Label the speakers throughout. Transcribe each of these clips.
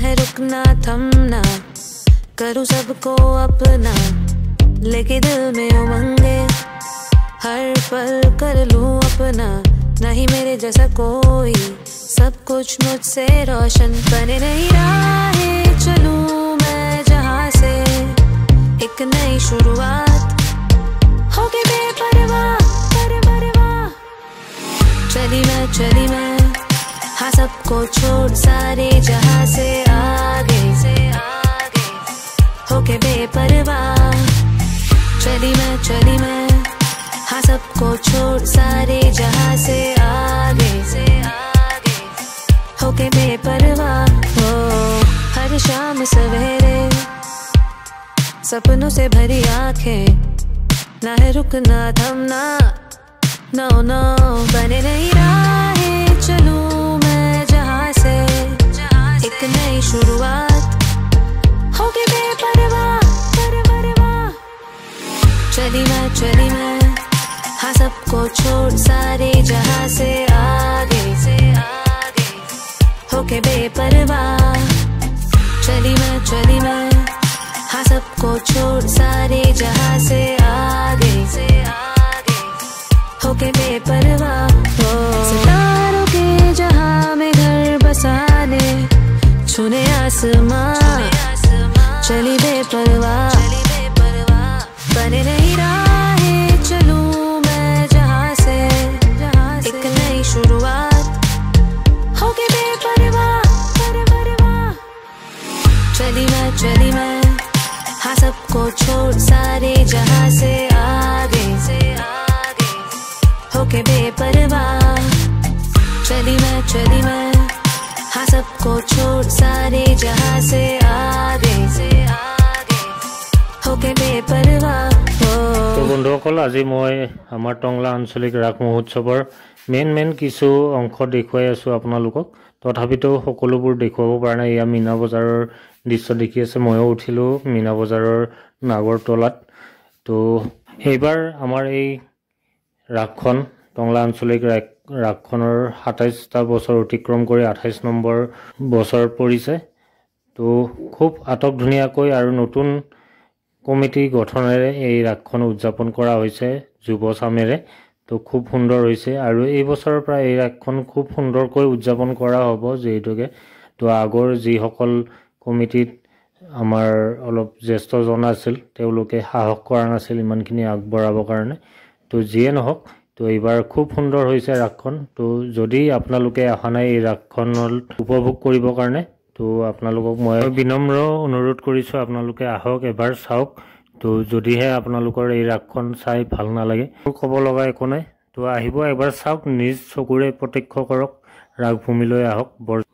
Speaker 1: है रुकना थमना, करूँ सबको अपना, लेके दिल में उमंगे, हर पल कर लूँ अपना। नहीं मेरे जैसा कोई, सब कुछ मुझसे रोशन, बने नहीं राहें चलूँ मैं जहाँ से, एक नई शुरुआत होके बेपरवाह परवाह। चली मैं हाँ सबको छोड़ सारे जहाँ से आगे होके बेपरवाह। चली मैं हाँ सबको छोड़ सारे जहाँ से आगे होके बेपरवाह। हो हर शाम सवेरे सपनों से भरी आंखें, ना है रुकना थमना, नो बने नहीं राहें चलूँ मैं जहाँ से, एक नई शुरुआत होके बेपरवाह परवाह। चली मैं हाँ सबको छोड़ सारे जहाँ से आगे होके बेपरवाह। चली मैं हाँ सबको छोड़ सारे जहाँ से आगे होके बेपरवाह। सितारों के जहाँ में घर बसाने, छूने आसमां, चली बेपरवाह, बने नहीं राहें चलूँ मैं जहाँ से, एक नई शुरुआत होके बेपरवाह परवाह। चली मैं हाँ सबको छोड़ सारे जहाँ से आगे होके बेपरवाह। चली मैं हाँ सबको छोड़ सारे जहाँ से आगे होके बेपरवाह।
Speaker 2: तो बंधुসকল আজি মই আমাৰ টংলা আঞ্চলিক ৰাস মহোৎসৱৰ মেইন কিছু অংশ দেখুৱাই আছো আপোনালোকক। তথাপিতো সকলোবোৰ দেখুৱাব পৰা নাই। ইয়া মিনা বজাৰৰ দৃশ্য দেখি আছে, ময়ো উঠিলো মিনা বজাৰৰ নাগৰতলাত। তো এইবাৰ আমাৰ এই ৰাসখন টংলা আঞ্চলিক ৰাসখনৰ ২৭টা বছৰ অতিক্ৰম কৰি ২৮ নম্বৰ বছৰ পৰিছে। তো খুব আটক ধুনীয়াকৈ আৰু নতুন কমিটি গঠনেৰে এই ৰাসখন উদযাপন কৰা হৈছে যুৱ চামেৰে। তো খুব সুন্দৰ হৈছে আৰু এই বছৰৰ পৰা এই ৰাসখন খুব সুন্দৰকৈ উদযাপন কৰা হ'ব যিহেতুকে। তো আগৰ যিসকল কমিটিত আমাৰ অলপ জ্যেষ্ঠজন আছিল তেওঁলোকে সাহস কৰা নাছিল ইমানখিনি আগবঢ়াবৰ কাৰণে। তো যিয়ে নহওক, তো এইবাৰ খুব সুন্দৰ হৈছে ৰাসখন। তো যদি আপোনালোকে অহা নাই এই ৰাসখন উপভোগ কৰিবৰ কাৰণে, তো আপোনালোকক মই বিনম্ৰ অনুৰোধ কৰিছোঁ আপোনালোকে আহক, এবাৰ চাওক। তো যদিহে আপোনালোকৰ এই ৰাসখন চাই ভাল নালাগে, ক'ব লগা একো নাই। তো আহিব, এবাৰ চাওক, নিজ চকুৰে প্ৰত্যক্ষ কৰক, ৰাসভূমিলৈ আহক,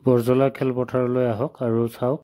Speaker 2: বৰজলা খেলপথাৰলৈ আহক আৰু চাওক।